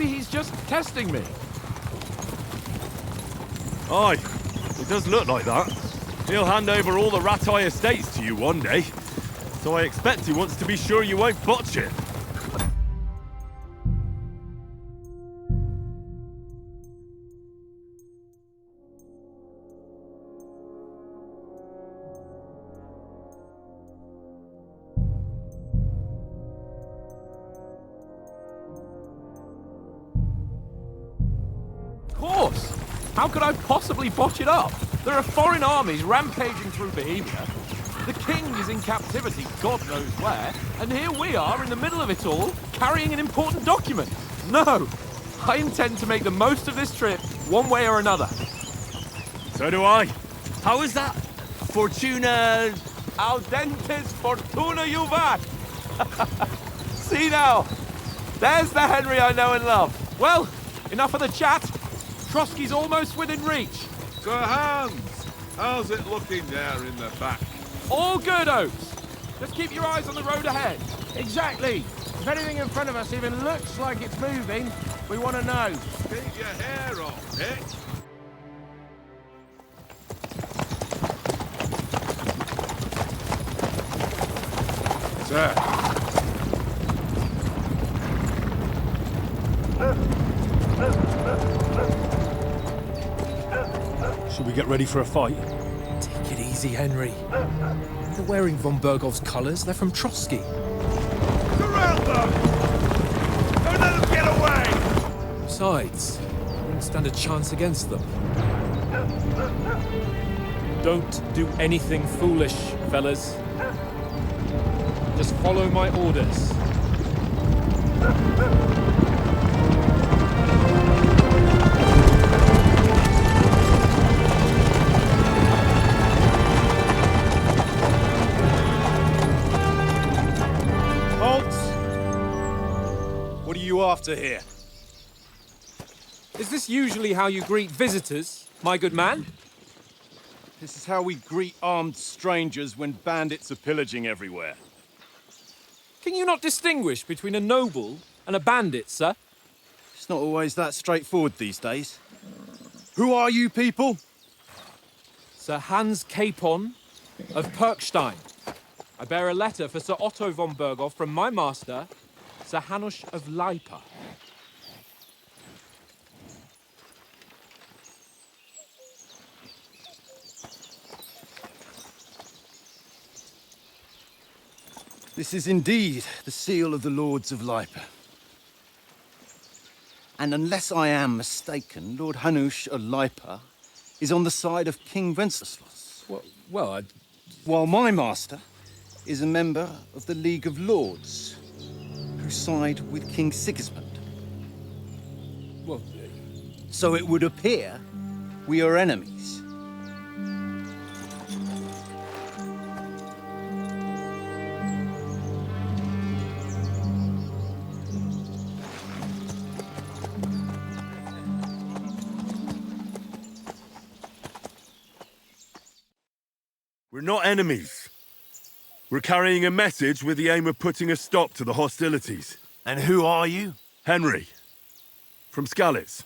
Maybe he's just testing me. Aye, it does look like that. He'll hand over all the Ratai estates to you one day. So I expect he wants to be sure you won't botch it. Of course! How could I possibly botch it up? There are foreign armies rampaging through Bohemia. The king is in captivity, God knows where, and here we are in the middle of it all, carrying an important document. No! I intend to make the most of this trip, one way or another. So do I. How is that? Fortuna... Audentes fortuna juvat! See now, there's the Henry I know and love. Well, enough of the chat. Trotsky's almost within reach. Sir Hans, how's it looking there in the back? All good, Oates. Just keep your eyes on the road ahead. Exactly. If anything in front of us even looks like it's moving, we want to know. Keep your hair off, eh? Sir. Should we get ready for a fight? Take it easy, Henry. They're wearing von Bergov's colours. They're from Trotsky. Surround them! Don't let them get away! Besides, we won't stand a chance against them. Don't do anything foolish, fellas. Just follow my orders. What are you after here? Is this usually how you greet visitors, my good man? This is how we greet armed strangers when bandits are pillaging everywhere. Can you not distinguish between a noble and a bandit, sir? It's not always that straightforward these days. Who are you people? Sir Hans Capon of Perkstein. I bear a letter for Sir Otto von Berghoff from my master, Sir Hanush of Lipa. This is indeed the seal of the Lords of Lipa. And unless I am mistaken, Lord Hanush of Lipa is on the side of King Wenceslas. While my master is a member of the League of Lords, who side with King Sigismund. So it would appear we are enemies. We're not enemies. We're carrying a message with the aim of putting a stop to the hostilities. And who are you? Henry, from Skalitz.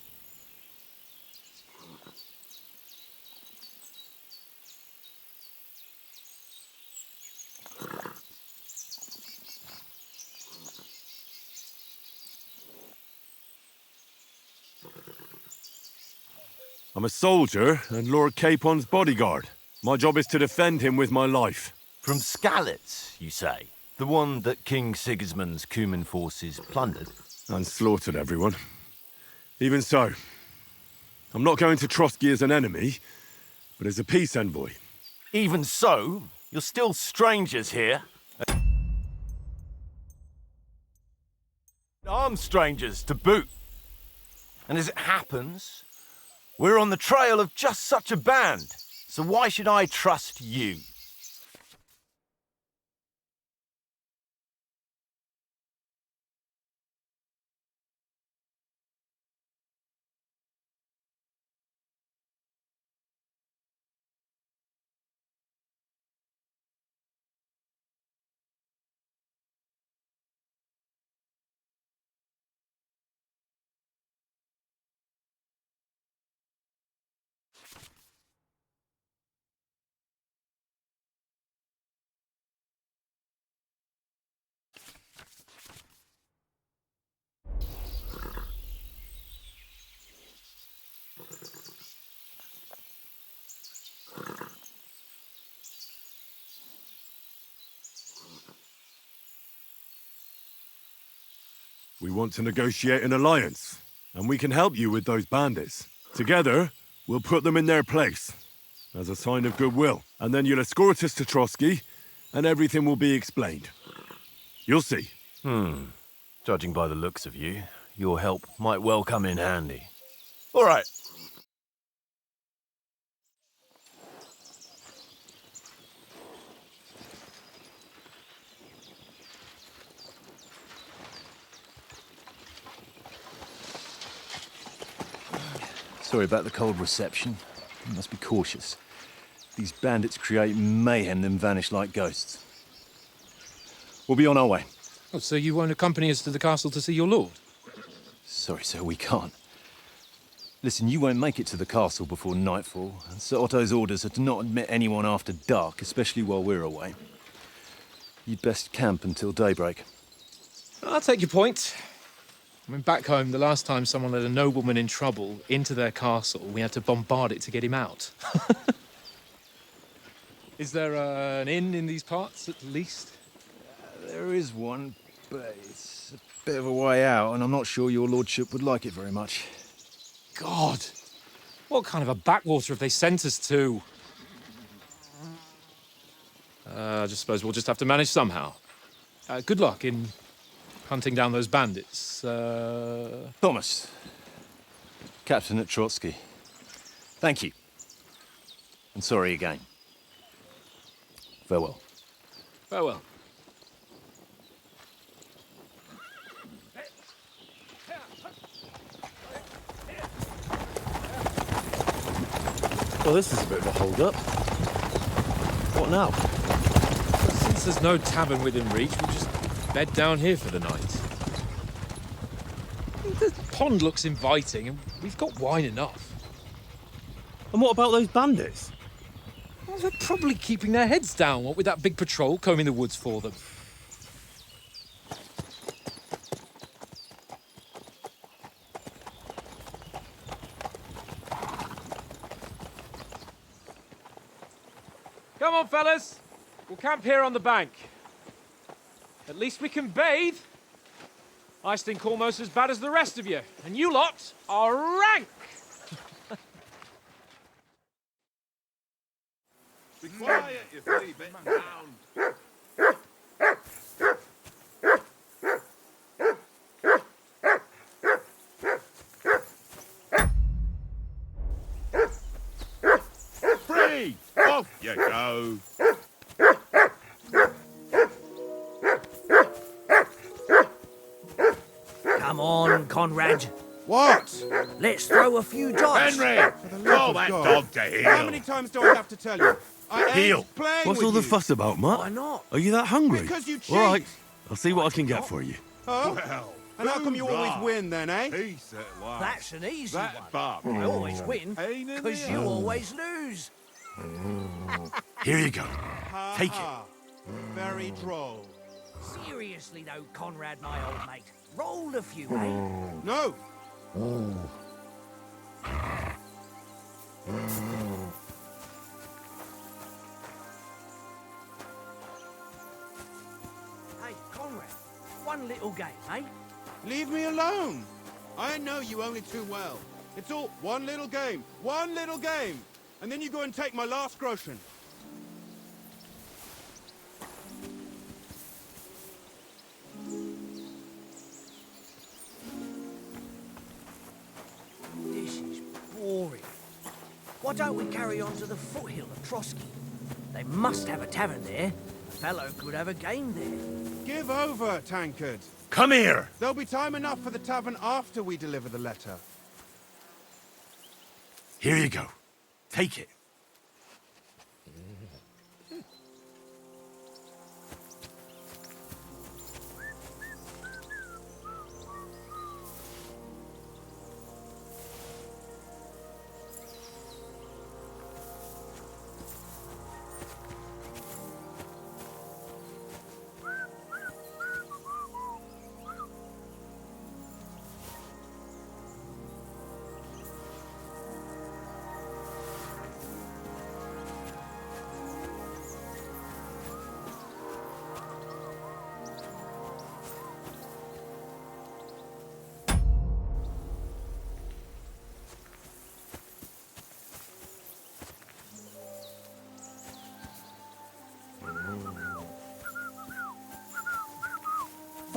I'm a soldier and Lord Capon's bodyguard. My job is to defend him with my life. From Skalitz, you say? The one that King Sigismund's Cuman forces plundered? And slaughtered everyone. Even so, I'm not going to Trotsky as an enemy, but as a peace envoy. Even so, you're still strangers here. Armed strangers, to boot. And as it happens, we're on the trail of just such a band. So why should I trust you? We want to negotiate an alliance, and we can help you with those bandits. Together, we'll put them in their place, as a sign of goodwill. And then you'll escort us to Trotsky, and everything will be explained. You'll see. Judging by the looks of you, your help might well come in handy. All right. Sorry about the cold reception. You must be cautious. These bandits create mayhem, then vanish like ghosts. We'll be on our way. Oh, so you won't accompany us to the castle to see your lord? Sorry, sir, we can't. Listen, you won't make it to the castle before nightfall, and Sir Otto's orders are to not admit anyone after dark, especially while we're away. You'd best camp until daybreak. I'll take your point. I mean, back home, the last time someone let a nobleman in trouble into their castle, we had to bombard it to get him out. Is there an inn in these parts, at least? There is one, but it's a bit of a way out, and I'm not sure your lordship would like it very much. God! What kind of a backwater have they sent us to? I just suppose we'll just have to manage somehow. Good luck in hunting down those bandits. Thomas, captain at Trotsky. Thank you. And sorry again. Farewell. Farewell. Well, this is a bit of a hold-up. What now? Since there's no tavern within reach, we'll just bed down here for the night. The pond looks inviting, and we've got wine enough. And what about those bandits? Well, they're probably keeping their heads down, what with that big patrol combing the woods for them. Come on, fellas. We'll camp here on the bank. At least we can bathe. I stink almost as bad as the rest of you, and you lot are rank. Be quiet, you three-bit hound. Free! Off you go. Come on, Conrad. What? Let's throw a few dice. Henry! Call that dog to heel. How many times do I have to tell you? I Heel. ain't playing What's with all the you. fuss about, Matt? Why not? Are you that hungry? Because you cheat. All right, I'll see what I can get for you. Huh? Well, And how come you always win then, eh? Peace at last. That's an easy That one. Bob. I always win, Ain't it? because you always lose. Here you go. Take it. Ha. Very droll. Seriously though, Conrad, my old mate. Roll a few, eh? No. Hey, Conrad, one little game, eh? Leave me alone. I know you only too well. It's all one little game. One little game. And then you go and take my last groschen. This is boring. Why don't we carry on to the foothill of Trotsky? They must have a tavern there. A fellow could have a game there. Give over, Tankard. Come here! There'll be time enough for the tavern after we deliver the letter. Here you go. Take it.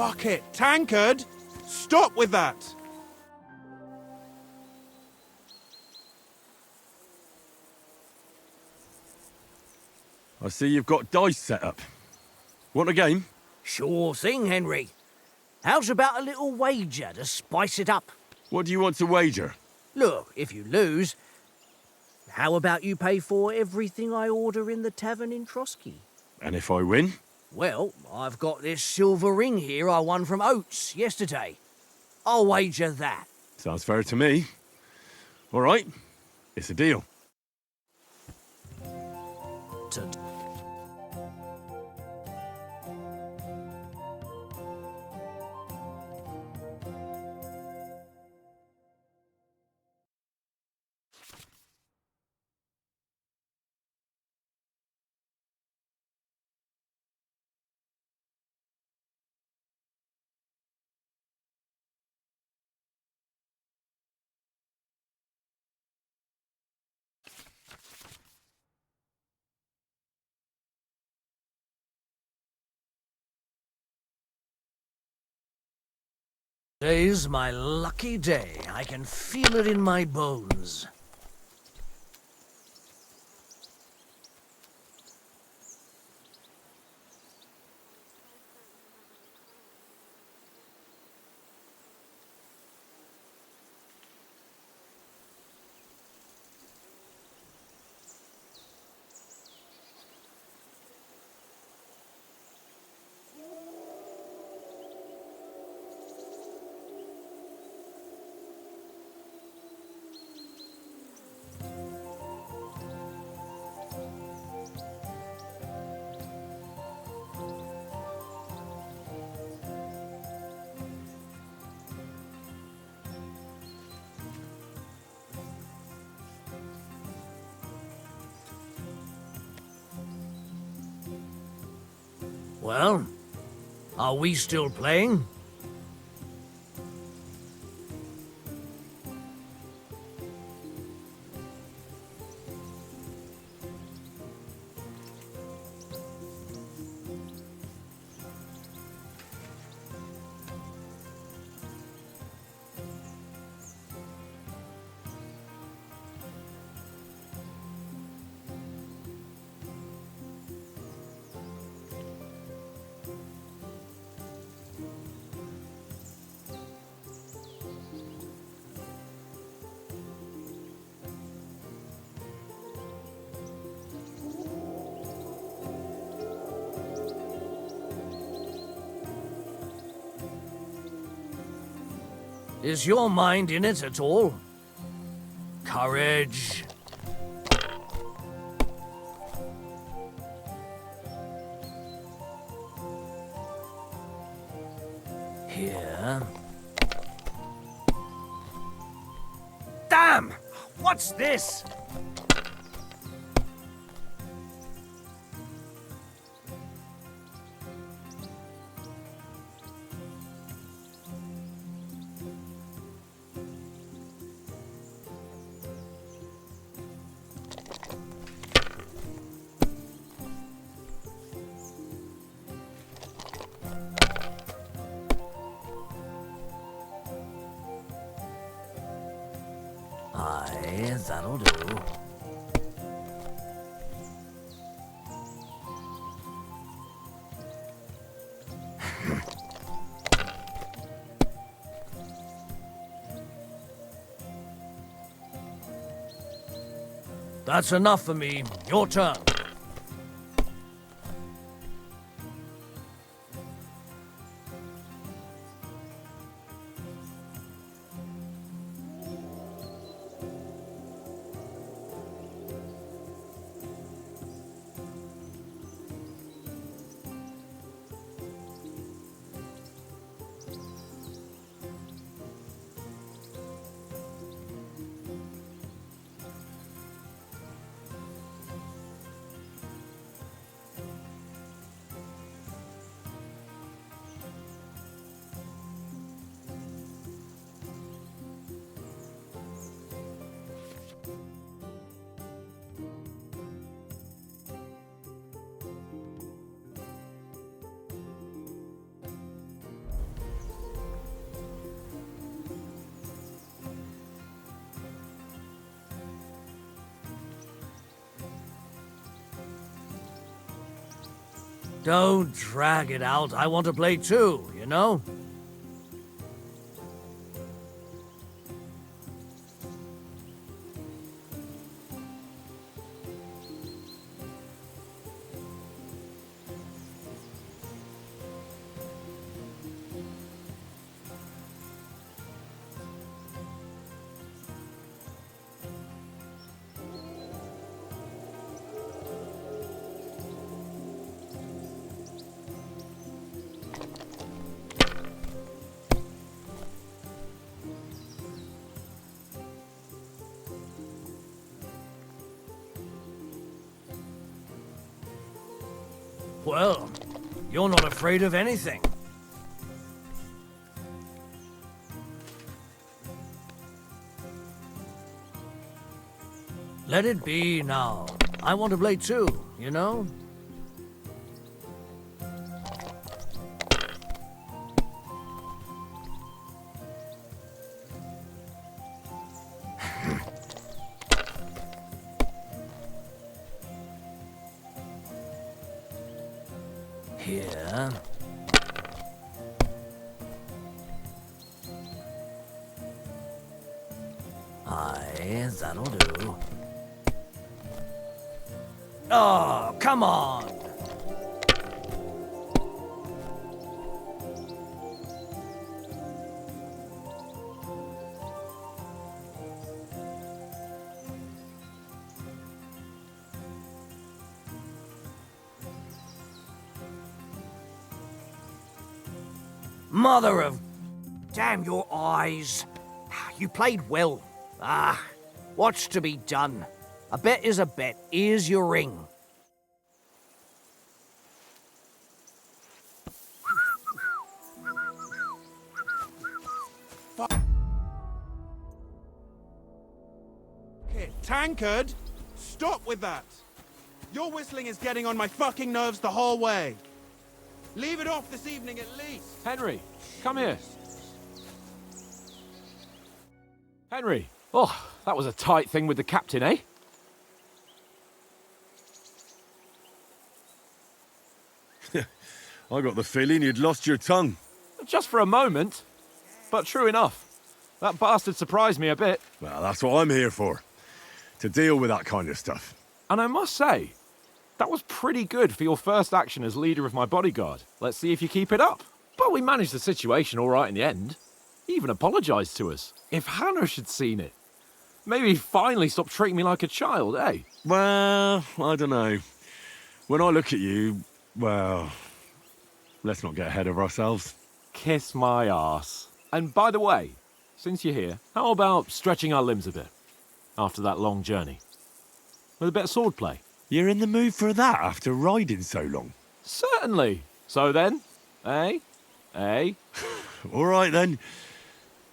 Fuck it. Tankard! Stop with that! I see you've got dice set up. Want a game? Sure thing, Henry. How's about a little wager to spice it up? What do you want to wager? Look, if you lose, how about you pay for everything I order in the tavern in Trotsky? And if I win? Well, I've got this silver ring here I won from Oates yesterday. I'll wager that. Sounds fair to me. All right, it's a deal. To Today's my lucky day. I can feel it in my bones. Well, are we still playing? Is your mind in it at all? Courage. Here. Damn! What's this? Aye, that'll do. That's enough for me. Your turn. Don't drag it out. I want to play too, you know? Well, you're not afraid of anything. Let it be now. I want to play too, you know? Here. Aye, that'll do. Oh, come on! Mother of... Damn your eyes. You played well. Ah, what's to be done? A bet is a bet. Here's your ring. Tankard, stop with that. Your whistling is getting on my fucking nerves the whole way. Leave it off this evening at least. Henry, come here. Henry. Oh, that was a tight thing with the captain, eh? I got the feeling you'd lost your tongue. Just for a moment. But true enough. That bastard surprised me a bit. Well, that's what I'm here for. To deal with that kind of stuff. And I must say, that was pretty good for your first action as leader of my bodyguard. Let's see if you keep it up. But we managed the situation all right in the end. He even apologised to us. If Hanush had seen it, maybe he'd finally stop treating me like a child, eh? Well, I don't know. When I look at you, well, let's not get ahead of ourselves. Kiss my arse. And by the way, since you're here, how about stretching our limbs a bit after that long journey? With a bit of swordplay. You're in the mood for that after riding so long? Certainly. So then, eh? Eh? All right then.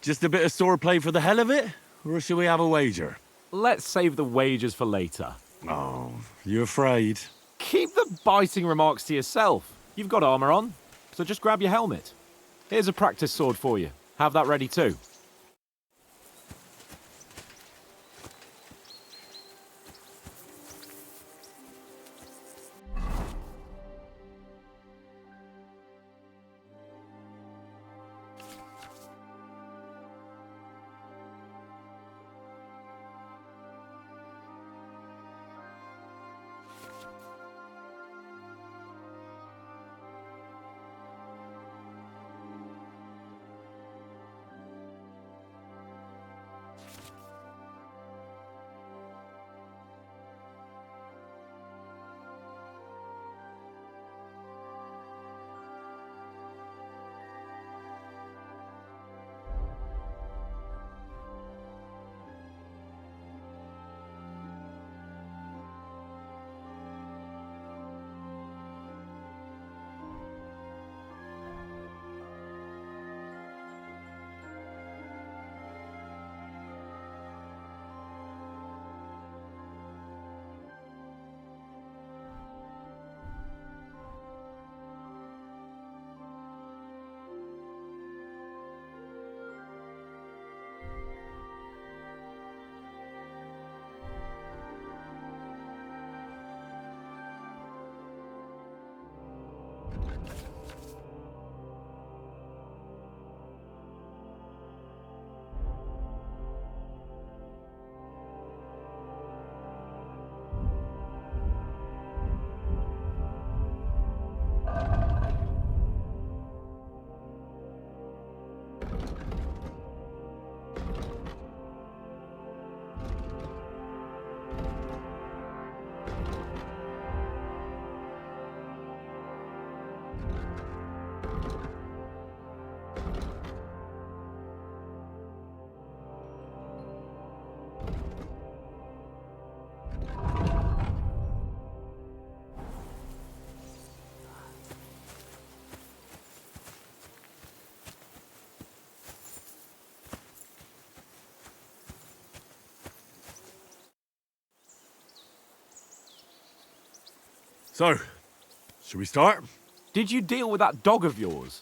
Just a bit of swordplay for the hell of it? Or shall we have a wager? Let's save the wagers for later. Oh, you afraid? Keep the biting remarks to yourself. You've got armour on, so just grab your helmet. Here's a practice sword for you. Have that ready too. So, should we start? Did you deal with that dog of yours?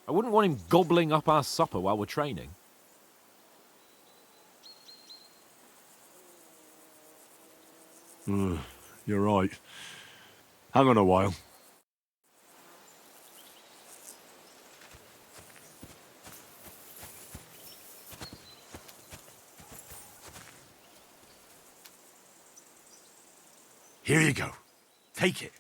I wouldn't want him gobbling up our supper while we're training. You're right. Hang on a while. Here you go. Take it.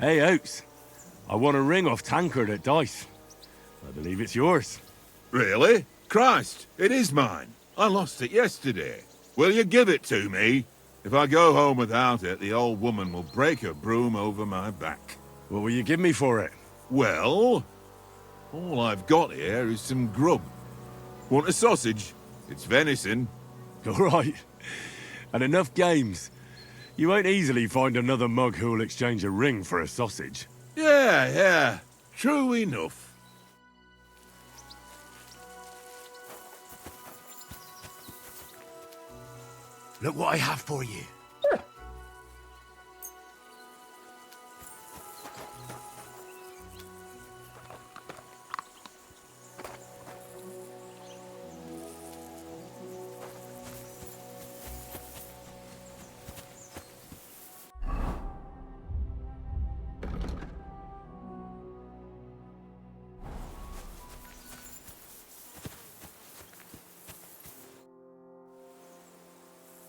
Hey, Oates. I won a ring off Tankard at Dice. I believe it's yours. Really? Christ, it is mine. I lost it yesterday. Will you give it to me? If I go home without it, the old woman will break her broom over my back. What will you give me for it? Well, all I've got here is some grub. Want a sausage? It's venison. All right. And enough games. You won't easily find another mug who'll exchange a ring for a sausage. Yeah. True enough. Look what I have for you.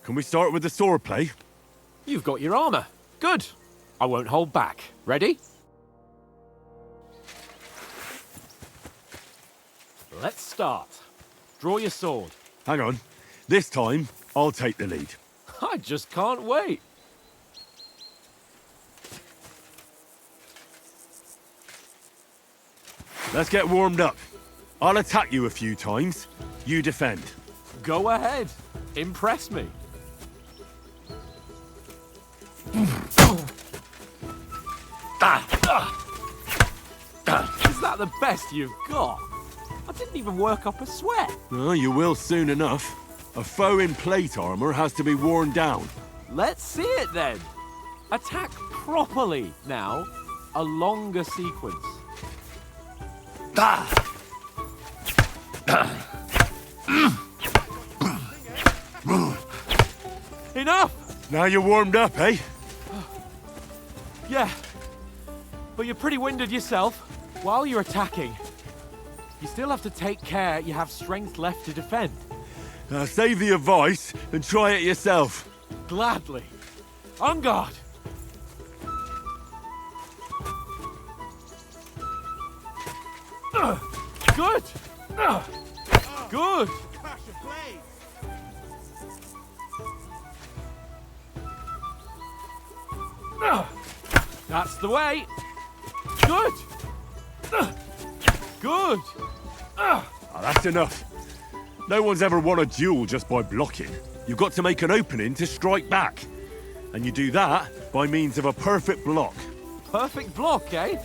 Can we start with the sword play? You've got your armor. Good. I won't hold back. Ready? Let's start. Draw your sword. Hang on. This time, I'll take the lead. I just can't wait. Let's get warmed up. I'll attack you a few times. You defend. Go ahead. Impress me. Is that the best you've got? I didn't even work up a sweat. Oh, you will soon enough. A foe in plate armor has to be worn down. Let's see it then. Attack properly now. A longer sequence. Enough! Now you're warmed up, eh? Yeah. But you're pretty winded yourself. While you're attacking, you still have to take care you have strength left to defend. Save the advice and try it yourself. Gladly. On guard. Good. Good. Clash of blades. That's the way. Good. Good. That's enough. No one's ever won a duel just by blocking. You've got to make an opening to strike back. And you do that by means of a perfect block. Perfect block, eh?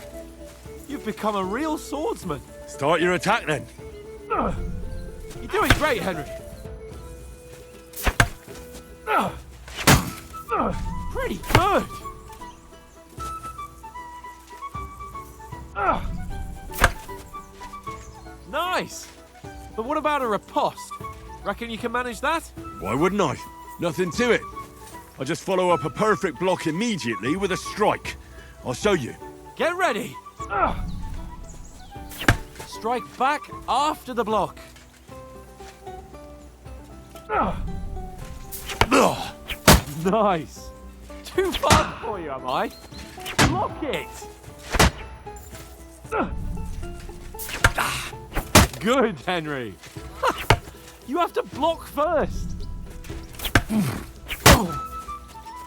You've become a real swordsman. Start your attack then. You're doing great, Henry. Pretty good. Nice. But what about a riposte? Reckon you can manage that? Why wouldn't I? Nothing to it. I just follow up a perfect block immediately with a strike. I'll show you. Get ready. Strike back after the block. Nice. Too far for you, am I? Block it. Good, Henry. You have to block first.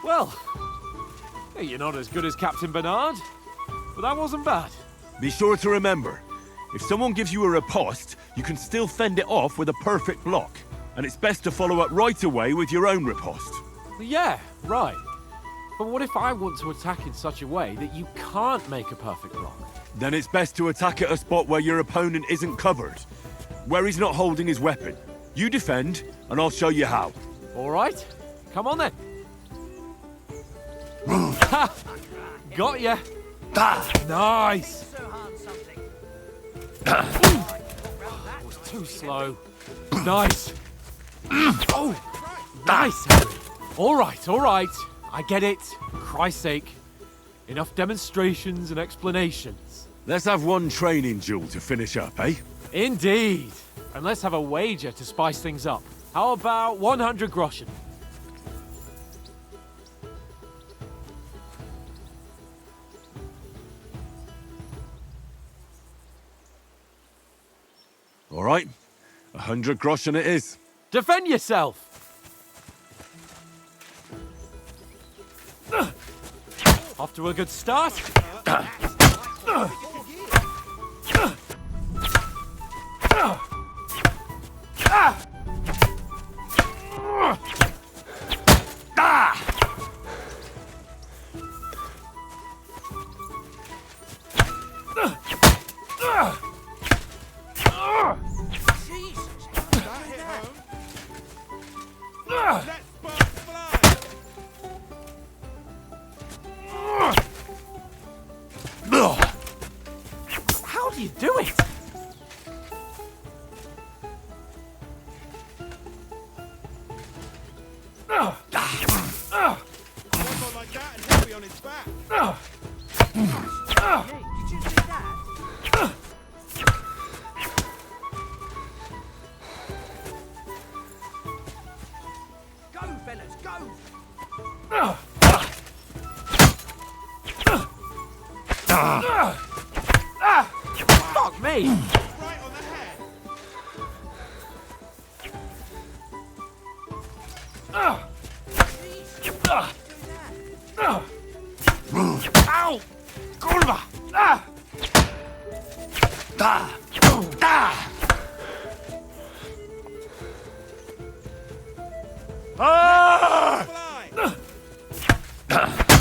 Well, you're not as good as Captain Bernard, but that wasn't bad. Be sure to remember, if someone gives you a riposte, you can still fend it off with a perfect block. And it's best to follow up right away with your own riposte. Yeah, right. But what if I want to attack in such a way that you can't make a perfect block? Then it's best to attack at a spot where your opponent isn't covered, where he's not holding his weapon. You defend, and I'll show you how. All right, come on then. Ha! Got ya. Nice. Was too slow. Nice. Oh, nice, Harry. All right. I get it. Christ's sake. Enough demonstrations and explanations. Let's have one training duel to finish up, eh? Indeed. And let's have a wager to spice things up. How about 100 groschen? All right. 100 groschen it is. Defend yourself! Off to a good start. How do you do it? One like that and he'll be on his back. Did you see that? Go, fellas, go! Fuck me! Right on the head. Ow! Kurwa! Fly.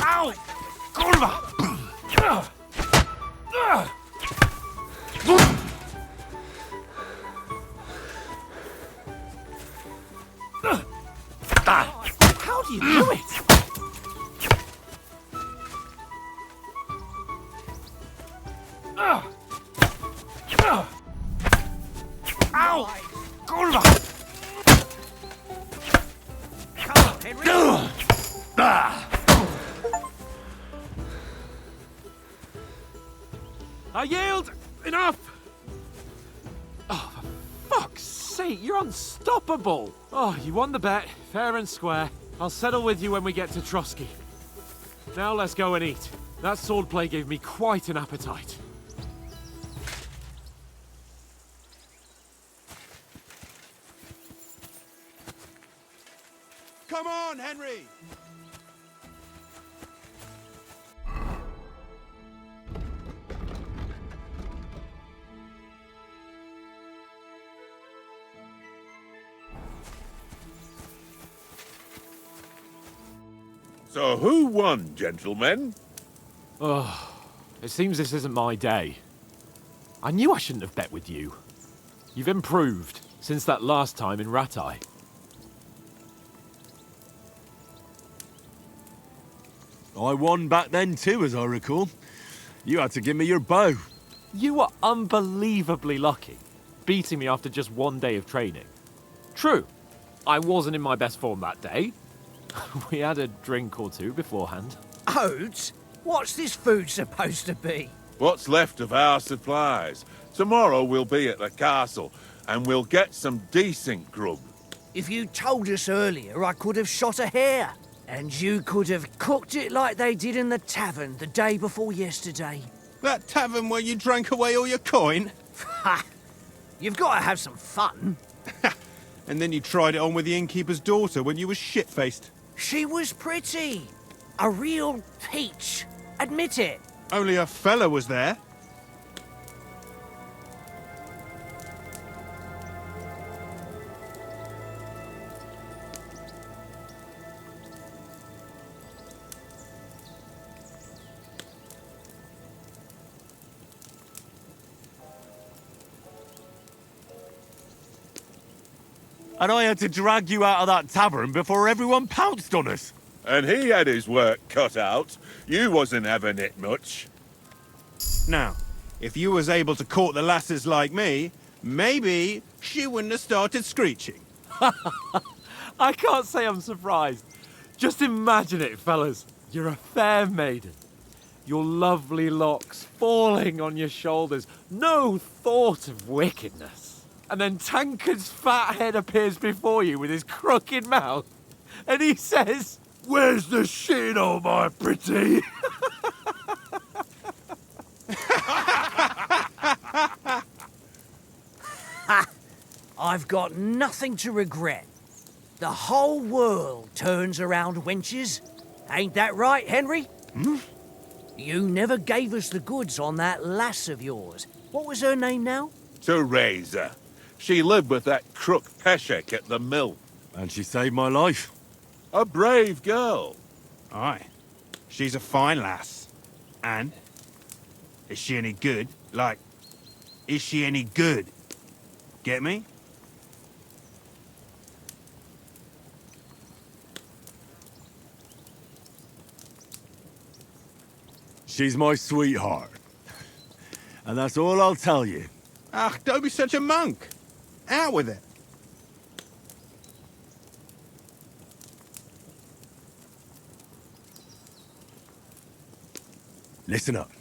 Ow! Kurwa! Ow! Come on, Henry. I yield! Enough! Oh, for fuck's sake, you're unstoppable! Oh, you won the bet, fair and square. I'll settle with you when we get to Trotsky. Now let's go and eat. That swordplay gave me quite an appetite. Come on, Henry! So who won, gentlemen? Oh, it seems this isn't my day. I knew I shouldn't have bet with you. You've improved since that last time in Ratai. I won back then too, as I recall. You had to give me your bow. You were unbelievably lucky, beating me after just one day of training. True, I wasn't in my best form that day. We had a drink or two beforehand. Oates? What's this food supposed to be? What's left of our supplies? Tomorrow we'll be at the castle, and we'll get some decent grub. If you told us earlier, I could have shot a hare. And you could have cooked it like they did in the tavern the day before yesterday. That tavern where you drank away all your coin? Ha! You've got to have some fun. And then you tried it on with the innkeeper's daughter when you were shit-faced. She was pretty. A real peach. Admit it. Only a fella was there. And I had to drag you out of that tavern before everyone pounced on us. And he had his work cut out. You wasn't having it much. Now, if you was able to court the lasses like me, maybe she wouldn't have started screeching. I can't say I'm surprised. Just imagine it, fellas. You're a fair maiden. Your lovely locks falling on your shoulders. No thought of wickedness. And then Tankard's fat head appears before you with his crooked mouth. And he says, "Where's the shit, oh my pretty?" I've got nothing to regret. The whole world turns around wenches. Ain't that right, Henry? Hmm? You never gave us the goods on that lass of yours. What was her name now? Teresa. She lived with that crook Peshek at the mill. And she saved my life. A brave girl. Aye. She's a fine lass. And? Is she any good? Like, is she any good? Get me? She's my sweetheart. And that's all I'll tell you. Ah, don't be such a monk. Out with it. Listen up.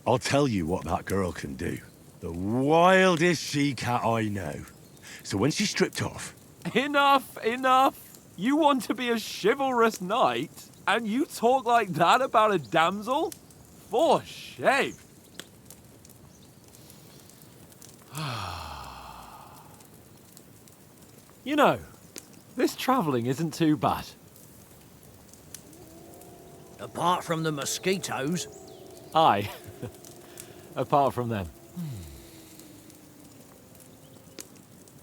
I'll tell you what that girl can do. The wildest she-cat I know. So when she's stripped off... Enough, enough. You want to be a chivalrous knight, and you talk like that about a damsel? For shame. You know, this travelling isn't too bad. Apart from the mosquitoes. Aye. Apart from them.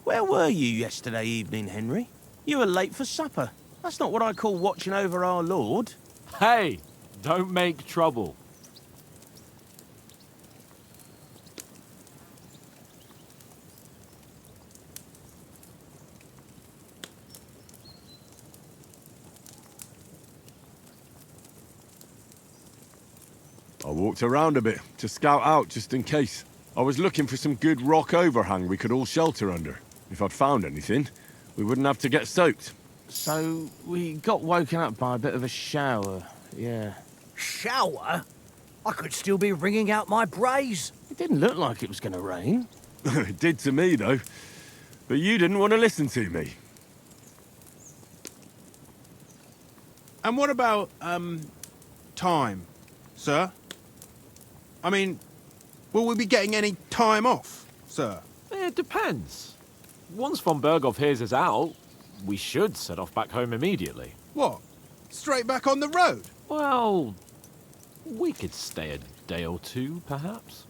Where were you yesterday evening, Henry? You were late for supper. That's not what I call watching over our Lord. Hey, don't make trouble. I walked around a bit to scout out just in case. I was looking for some good rock overhang we could all shelter under. If I'd found anything, we wouldn't have to get soaked. So, we got woken up by a bit of a shower, yeah. Shower? I could still be wringing out my brays. It didn't look like it was going to rain. It did to me, though. But you didn't want to listen to me. And what about, time, sir? I mean, will we be getting any time off, sir? It depends. Once von Berghoff hears us out, we should set off back home immediately. What? Straight back on the road? Well, we could stay a day or two, perhaps.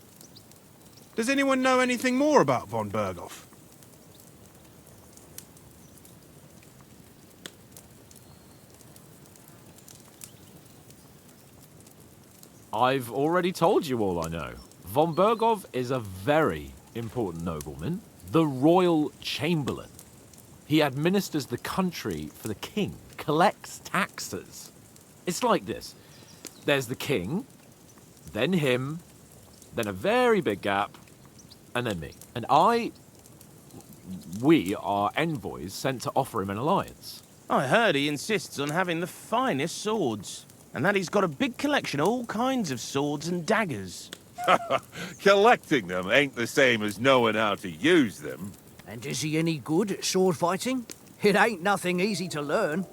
Does anyone know anything more about von Berghoff? I've already told you all I know. Von Berghoff is a very important nobleman, the royal chamberlain. He administers the country for the king, collects taxes. It's like this. There's the king, then him, then a very big gap, and then me. And we are envoys sent to offer him an alliance. I heard he insists on having the finest swords, and that he's got a big collection of all kinds of swords and daggers. Collecting them ain't the same as knowing how to use them. And is he any good at sword fighting? It ain't nothing easy to learn.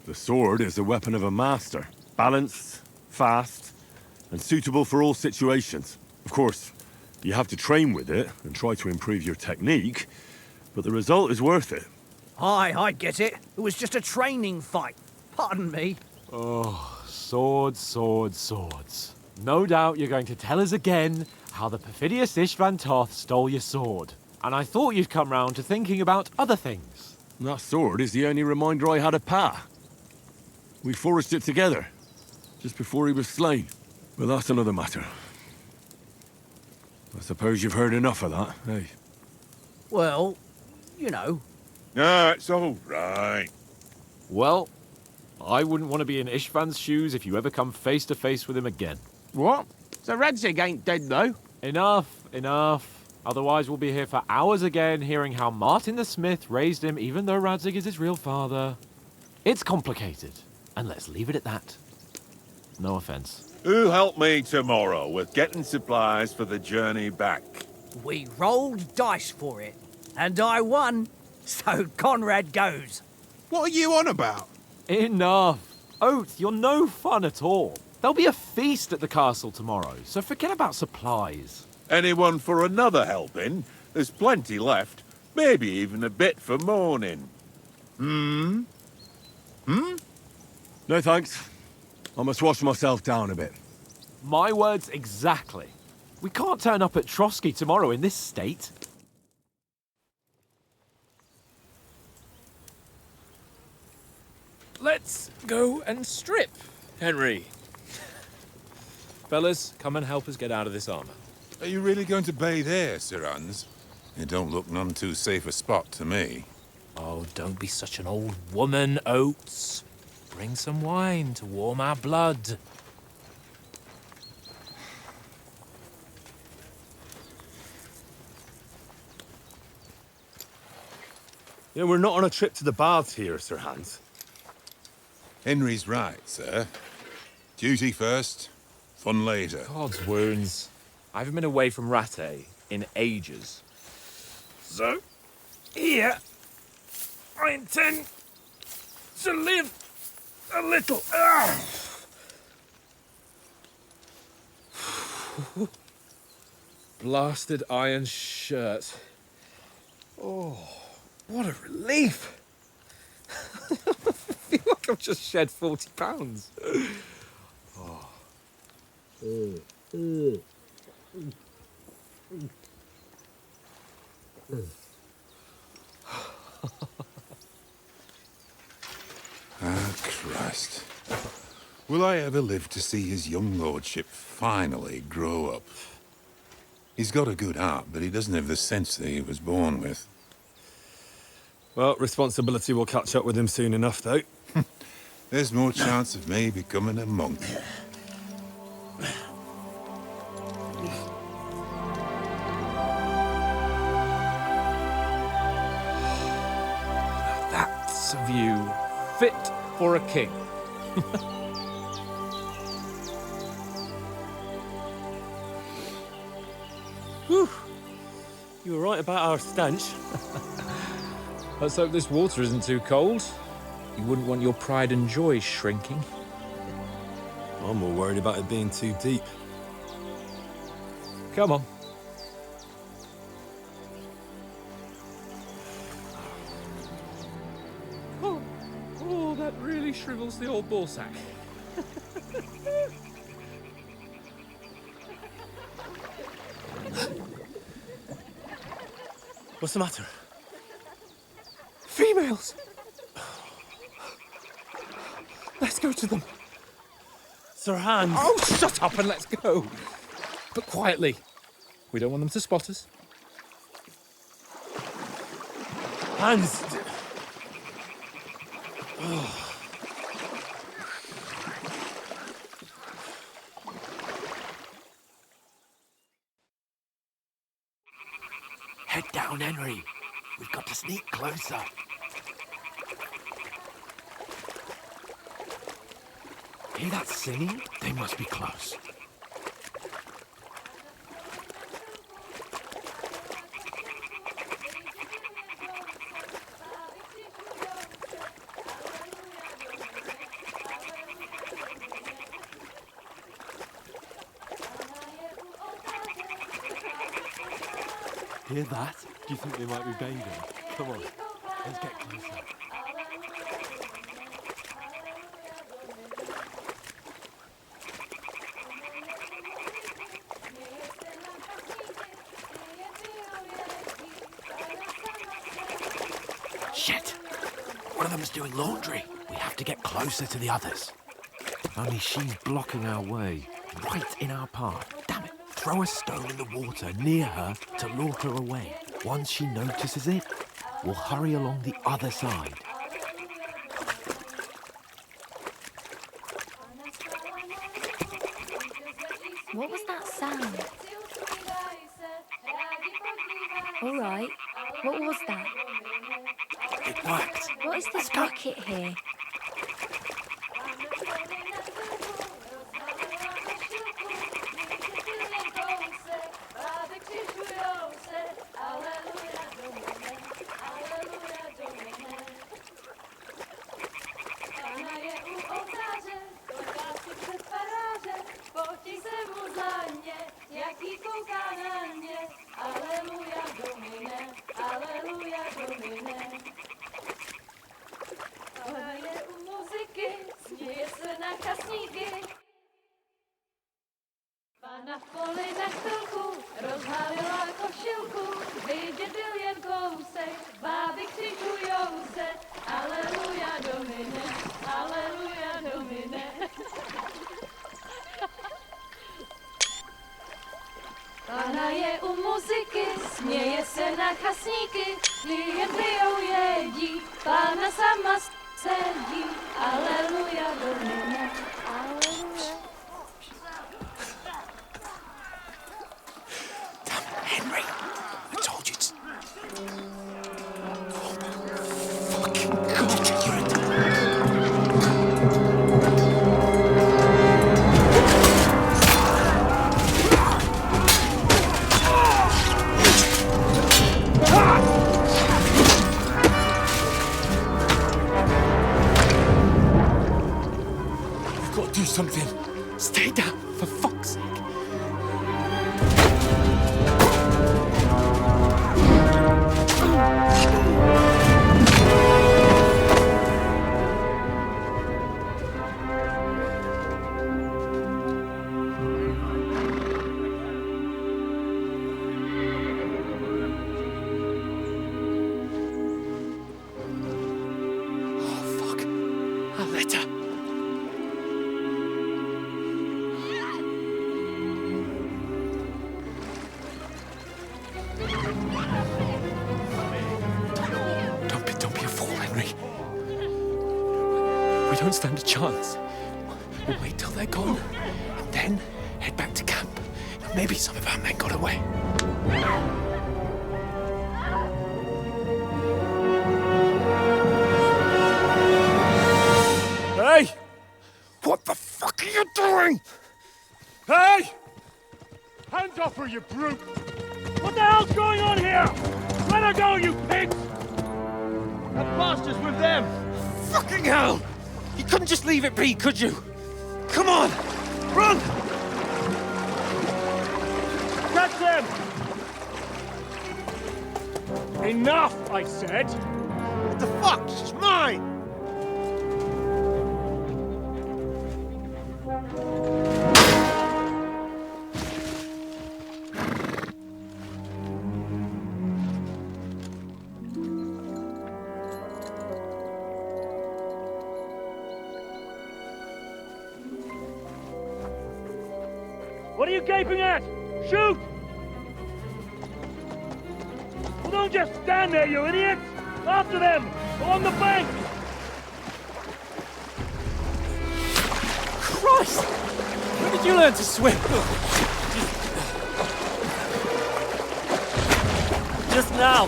The sword is the weapon of a master. Balanced, fast, and suitable for all situations. Of course, you have to train with it and try to improve your technique, but the result is worth it. Aye, I get it. It was just a training fight. Pardon me. Oh, swords, swords, swords. No doubt you're going to tell us again how the perfidious Ishvan Toth stole your sword. And I thought you'd come round to thinking about other things. That sword is the only reminder I had of Pa. We forged it together, just before he was slain. But that's another matter. I suppose you've heard enough of that, eh? Well, you know. No, it's all right. Well, I wouldn't want to be in Ishvan's shoes if you ever come face to face with him again. What? So Radzig ain't dead, though? Enough, enough. Otherwise we'll be here for hours again hearing how Martin the Smith raised him even though Radzig is his real father. It's complicated, and let's leave it at that. No offense. Who'll help me tomorrow with getting supplies for the journey back? We rolled dice for it, and I won, so Conrad goes. What are you on about? Enough. Oath, you're no fun at all. There'll be a feast at the castle tomorrow, so forget about supplies. Anyone for another helping? There's plenty left. Maybe even a bit for morning. No thanks. I must wash myself down a bit. My words exactly. We can't turn up at Trotsky tomorrow in this state. Let's go and strip, Henry. Fellas, come and help us get out of this armor. Are you really going to bathe here, Sir Hans? It don't look none too safe a spot to me. Oh, don't be such an old woman, Oates. Bring some wine to warm our blood. Yeah, we're not on a trip to the baths here, Sir Hans. Henry's right, sir. Duty first, fun later. God's wounds. I haven't been away from Rattay in ages. So, here, I intend to live a little. Blasted iron shirt. Oh, what a relief. I feel like I've just shed 40 pounds. Oh. Ah, Christ. Will I ever live to see his young lordship finally grow up? He's got a good heart, but he doesn't have the sense that he was born with. Well, responsibility will catch up with him soon enough, though. There's more chance of me becoming a monk. That's a view fit for a king. Whew. You were right about our stench. Let's hope this water isn't too cold. You wouldn't want your pride and joy shrinking. I'm more worried about it being too deep. Come on. Oh, that really shrivels the old ball sack. What's the matter? Females! Let's go to them. Sir Hans! Oh, shut up and let's go. But quietly. We don't want them to spot us. Hans! Head down, Henry. We've got to sneak closer. Hear that singing? They must be close. Hear that? Do you think they might be bathing? Come on, let's get closer. Shit! One of them is doing laundry. We have to get closer to the others. Only she's blocking our way, right in our path. Damn it! Throw a stone in the water near her to lure her away. Once she notices it, we'll hurry along the other side. What was that sound? All right. What was that? It worked. What is this racket here? Pana v poli na chvilku rozhalila košilku, vidět byl jen kousek, báby křičujou se, aleluja Domine, aleluja Domine. Pana je u muziky, směje se na chasníky, klienty ją jedí, Pána sama sedí, aleluja Domine, aleluja. Henry, I told you to... We've got to do something. Stay down, for fuck's sake. We don't stand a chance. We'll wait till they're gone, and then head back to camp. Maybe some of our men got away. Hey! What the fuck are you doing? Hey! Hands off her, you brute! What the hell's going on here? Let her go, you pigs! That bastard's with them! Fucking hell! You couldn't just leave it be, could you? Come on! Run! Catch them! Enough, I said! What the fuck? It's mine! What are you gaping at? Shoot! Well, don't just stand there, you idiots! After them! Along the bank! Christ! When did you learn to swim? Just now.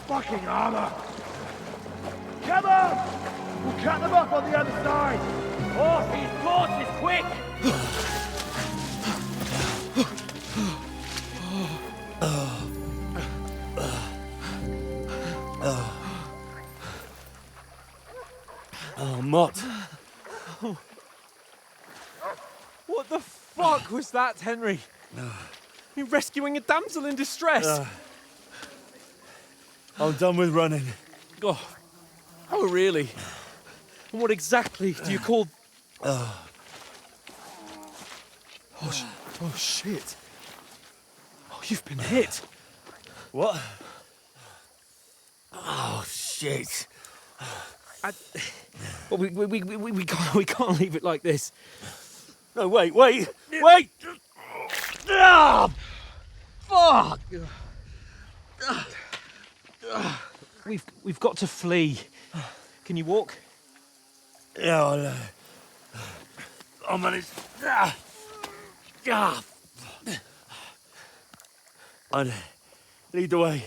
Fucking armor! Come on! We'll cut them off on the other side! Oh, these torches, quick! Oh, Mott. What the fuck was that, Henry? You're rescuing a damsel in distress. I'm done with running. Oh, really? And what exactly do you call... Oh, shit. Oh, you've been hit. What? Oh, shit. Well, we can't leave it like this. No, wait! Ah! Fuck! We've got to flee. Can you walk? Yeah, I'll manage. I'd lead the way.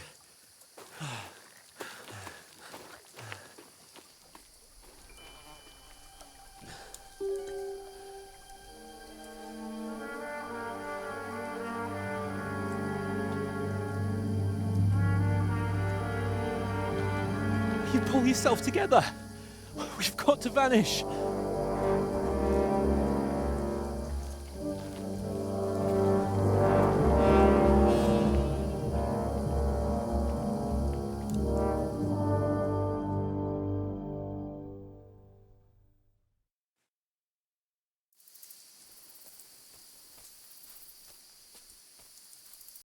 You pull yourself together. We've got to vanish.